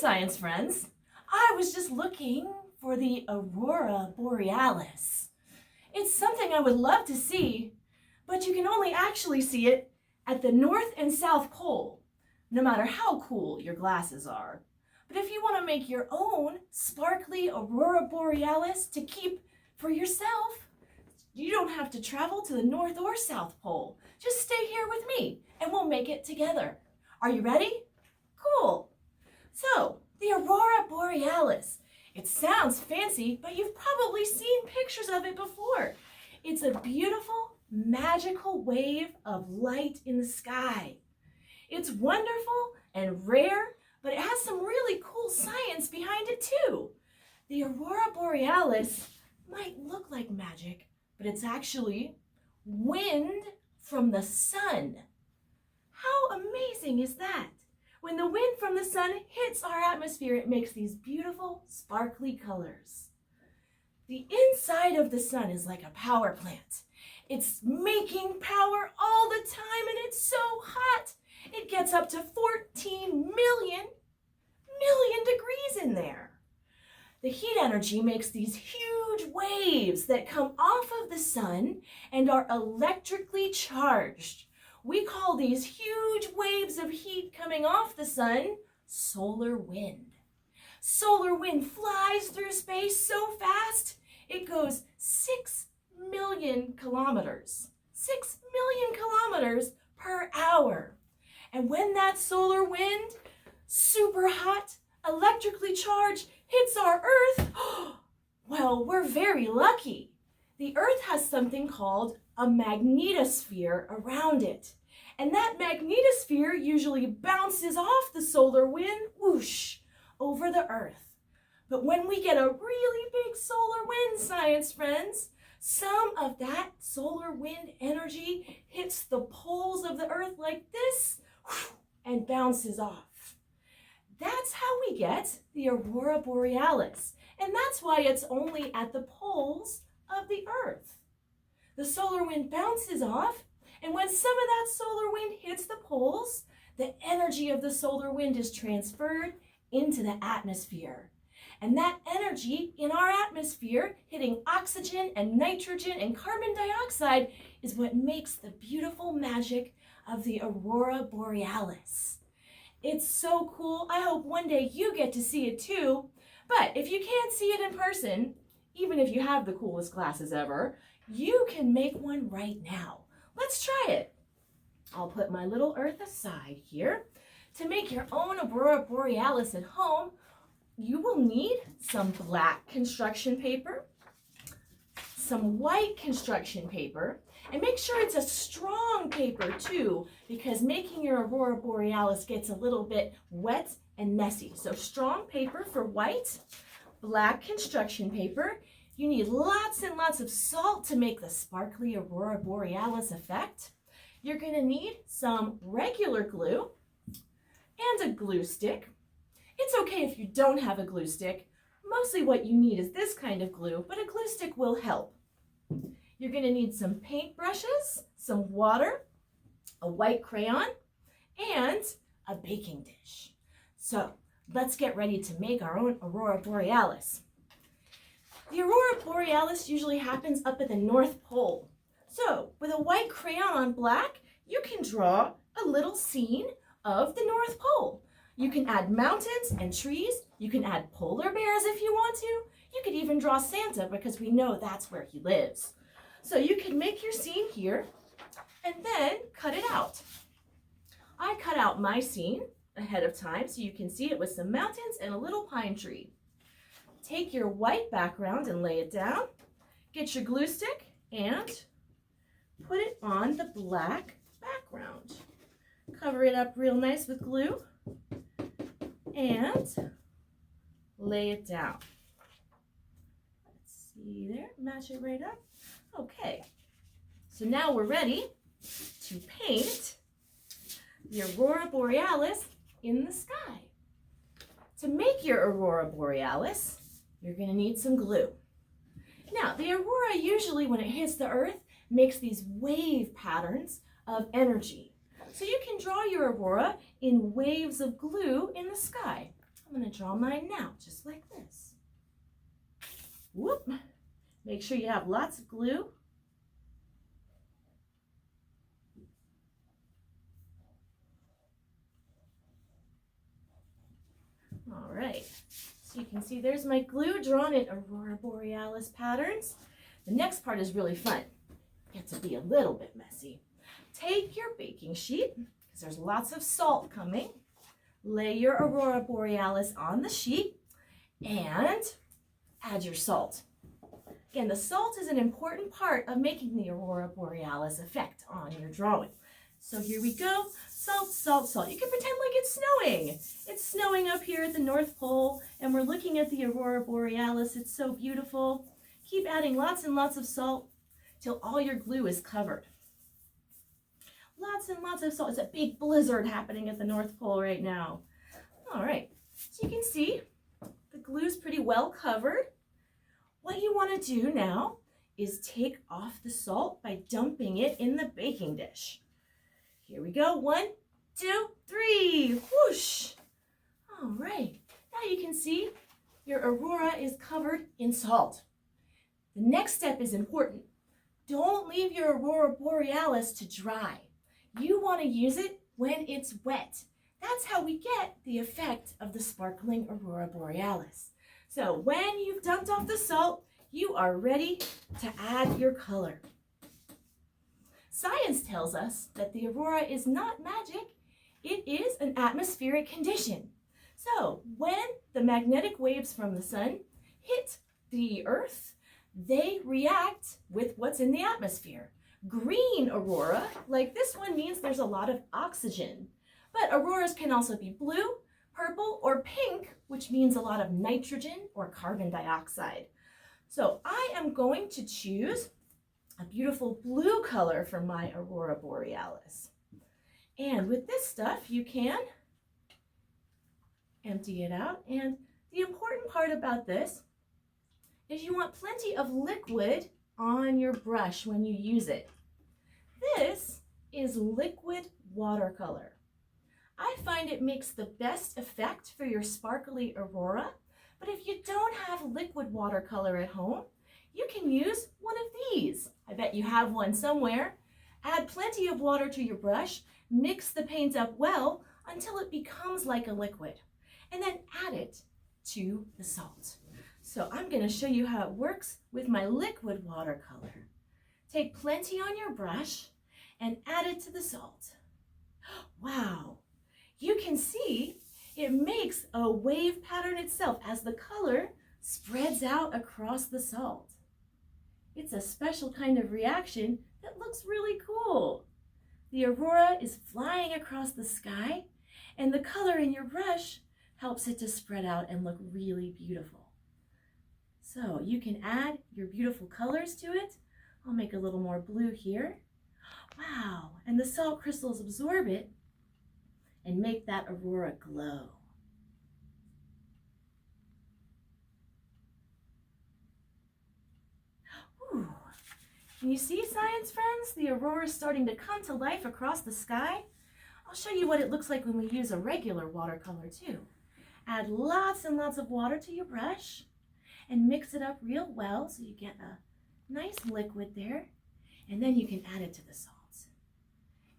science friends. I was just looking for the aurora borealis. It's something I would love to see, but you can only actually see it at the North and South Pole, no matter how cool your glasses are. But if you want to make your own sparkly aurora borealis to keep for yourself, you don't have to travel to the North or South Pole. Just stay here with me and we'll make it together. Are you ready? Cool. So, the aurora borealis. It sounds fancy, but you've probably seen pictures of it before. It's a beautiful, magical wave of light in the sky. It's wonderful and rare, but it has some really cool science behind it too. The aurora borealis might look like magic, but it's actually wind from the sun. How amazing is that? When the wind from the sun hits our atmosphere, it makes these beautiful, sparkly colors. The inside of the sun is like a power plant. It's making power all the time, and it's so hot. It gets up to 14 million degrees in there. The heat energy makes these huge waves that come off of the sun and are electrically charged. We call these huge waves of heat coming off the sun solar wind. Solar wind flies through space so fast, it goes 6 million kilometers. 6 million kilometers per hour. And when that solar wind, super hot, electrically charged, hits our Earth, well, we're very lucky. The Earth has something called a magnetosphere around it. And that magnetosphere usually bounces off the solar wind, whoosh, over the Earth. But when we get a really big solar wind, science friends, some of that solar wind energy hits the poles of the Earth like this and bounces off. That's how we get the aurora borealis. And that's why it's only at the poles of the Earth. The solar wind bounces off, and when some of that solar wind hits the poles, the energy of the solar wind is transferred into the atmosphere. And that energy in our atmosphere, hitting oxygen and nitrogen and carbon dioxide, is what makes the beautiful magic of the aurora borealis. It's so cool. I hope one day you get to see it too. But if you can't see it in person, even if you have the coolest glasses ever, you can make one right now. Let's try it. I'll put my little Earth aside here. To make your own aurora borealis at home, you will need some black construction paper, some white construction paper, and make sure it's a strong paper too, because making your aurora borealis gets a little bit wet and messy. So strong paper for white, black construction paper. You need lots and lots of salt to make the sparkly aurora borealis effect. You're going to need some regular glue and a glue stick. It's okay if you don't have a glue stick. Mostly what you need is this kind of glue, but a glue stick will help. You're going to need some paint brushes, some water, a white crayon, and a baking dish. So let's get ready to make our own aurora borealis. The aurora borealis usually happens up at the North Pole. So with a white crayon on black, you can draw a little scene of the North Pole. You can add mountains and trees. You can add polar bears if you want to. You could even draw Santa because we know that's where he lives. So you can make your scene here and then cut it out. I cut out my scene ahead of time so you can see it with some mountains and a little pine tree. Take your white background and lay it down. Get your glue stick and put it on the black background. Cover it up real nice with glue and lay it down. Let's see there, match it right up. Okay, so now we're ready to paint the aurora borealis in the sky. To make your aurora borealis, you're going to need some glue. Now, the aurora usually, when it hits the Earth, makes these wave patterns of energy. So you can draw your aurora in waves of glue in the sky. I'm going to draw mine now, just like this. Whoop. Make sure you have lots of glue. All right, so you can see there's my glue drawn in Aurora Borealis patterns. The next part is really fun. Get to be a little bit messy. Take your baking sheet, because there's lots of salt coming. Lay your Aurora Borealis on the sheet and add your salt. Again, the salt is an important part of making the Aurora Borealis effect on your drawing. So here we go, salt, salt, salt. You can pretend like it's snowing. It's snowing up here at the North Pole, and we're looking at the Aurora Borealis. It's so beautiful. Keep adding lots and lots of salt till all your glue is covered. Lots and lots of salt. It's a big blizzard happening at the North Pole right now. All right, so you can see the glue's pretty well covered. What you want to do now is take off the salt by dumping it in the baking dish. Here we go. 1, 2, 3. Whoosh. All right. Now you can see your Aurora is covered in salt. The next step is important. Don't leave your Aurora Borealis to dry. You want to use it when it's wet. That's how we get the effect of the sparkling Aurora Borealis. So when you've dumped off the salt, you are ready to add your color. Science tells us that the aurora is not magic, it is an atmospheric condition. So when the magnetic waves from the sun hit the earth, they react with what's in the atmosphere. Green aurora, like this one, means there's a lot of oxygen. But auroras can also be blue, purple, or pink, which means a lot of nitrogen or carbon dioxide. So I am going to choose a beautiful blue color for my Aurora Borealis. And with this stuff, you can empty it out. And the important part about this is you want plenty of liquid on your brush when you use it. This is liquid watercolor. I find it makes the best effect for your sparkly aurora, but if you don't have liquid watercolor at home, you can use one of these. I bet you have one somewhere. Add plenty of water to your brush, mix the paint up well until it becomes like a liquid, and then add it to the salt. So I'm going to show you how it works with my liquid watercolor. Take plenty on your brush and add it to the salt. Wow, you can see it makes a wave pattern itself as the color spreads out across the salt. It's a special kind of reaction that looks really cool. The aurora is flying across the sky, and the color in your brush helps it to spread out and look really beautiful. So you can add your beautiful colors to it. I'll make a little more blue here. Wow, and the salt crystals absorb it and make that aurora glow. Ooh. Can you see, science friends? The aurora is starting to come to life across the sky. I'll show you what it looks like when we use a regular watercolor too. Add lots and lots of water to your brush and mix it up real well so you get a nice liquid there, and then you can add it to the salt.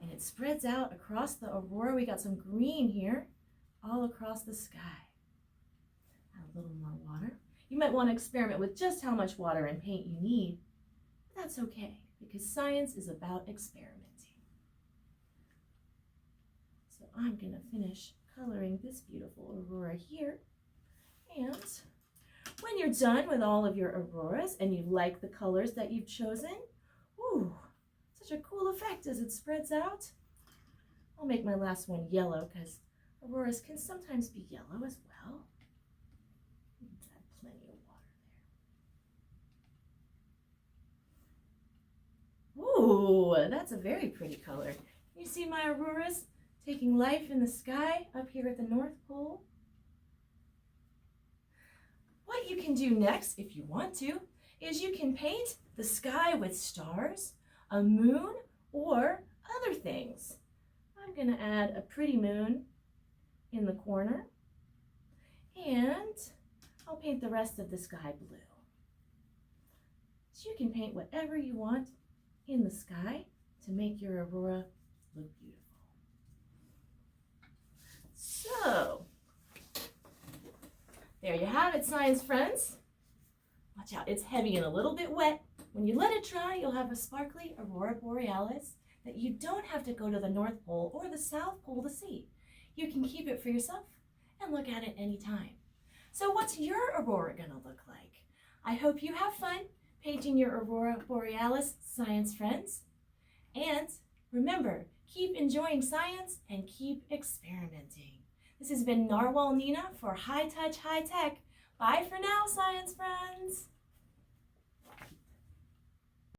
And it spreads out across the aurora. We got some green here all across the sky. Add a little more water. You might want to experiment with just how much water and paint you need, but that's okay because science is about experimenting. So I'm going to finish coloring this beautiful aurora here. And when you're done with all of your auroras and you like the colors that you've chosen, ooh, such a cool effect as it spreads out. I'll make my last one yellow because auroras can sometimes be yellow as well. Add plenty of water there. Ooh, that's a very pretty color. You see my auroras taking life in the sky up here at the North Pole? What you can do next, if you want to, is you can paint the sky with stars, a moon, or other things. I'm going to add a pretty moon in the corner. And I'll paint the rest of the sky blue. So you can paint whatever you want in the sky to make your aurora look beautiful. So, there you have it, science friends. Watch out, it's heavy and a little bit wet. When you let it dry, you'll have a sparkly aurora borealis that you don't have to go to the North Pole or the South Pole to see. You can keep it for yourself and look at it anytime. So what's your aurora gonna look like? I hope you have fun painting your aurora borealis, science friends. And remember, keep enjoying science and keep experimenting. This has been Narwhal Nina for High Touch High Tech. Bye for now, science friends.